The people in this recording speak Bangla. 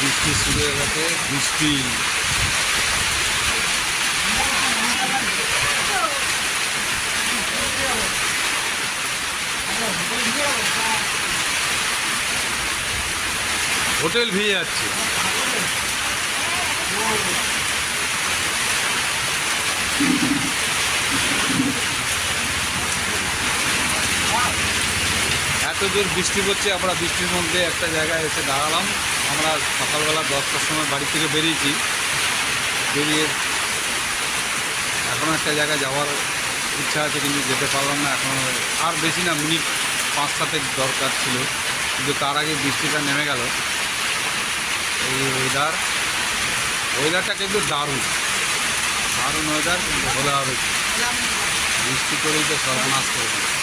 বৃষ্টি শুরু হয়ে গেছে। বৃষ্টি হোটেল ভিজে যাচ্ছে। এত জোর বৃষ্টি পড়ছে, আমরা বৃষ্টির মধ্যে একটা জায়গায় এসে দাঁড়ালাম। আমরা সকালবেলা 10টার সময় বাড়ি থেকে বেরিয়েছি, বেরিয়ে এখনও একটা জায়গায় যাওয়ার ইচ্ছা আছে, কিন্তু যেতে পারলাম না। এখন আর বেশি না, মিনিট 5-7 দরকার ছিল, কিন্তু তার আগে বৃষ্টিটা নেমে গেল। এই ওয়েদারটা কিন্তু দারুণ ওয়েদার, কিন্তু হলে হবে বৃষ্টি করেই তো সর্বনাশ করে দিল।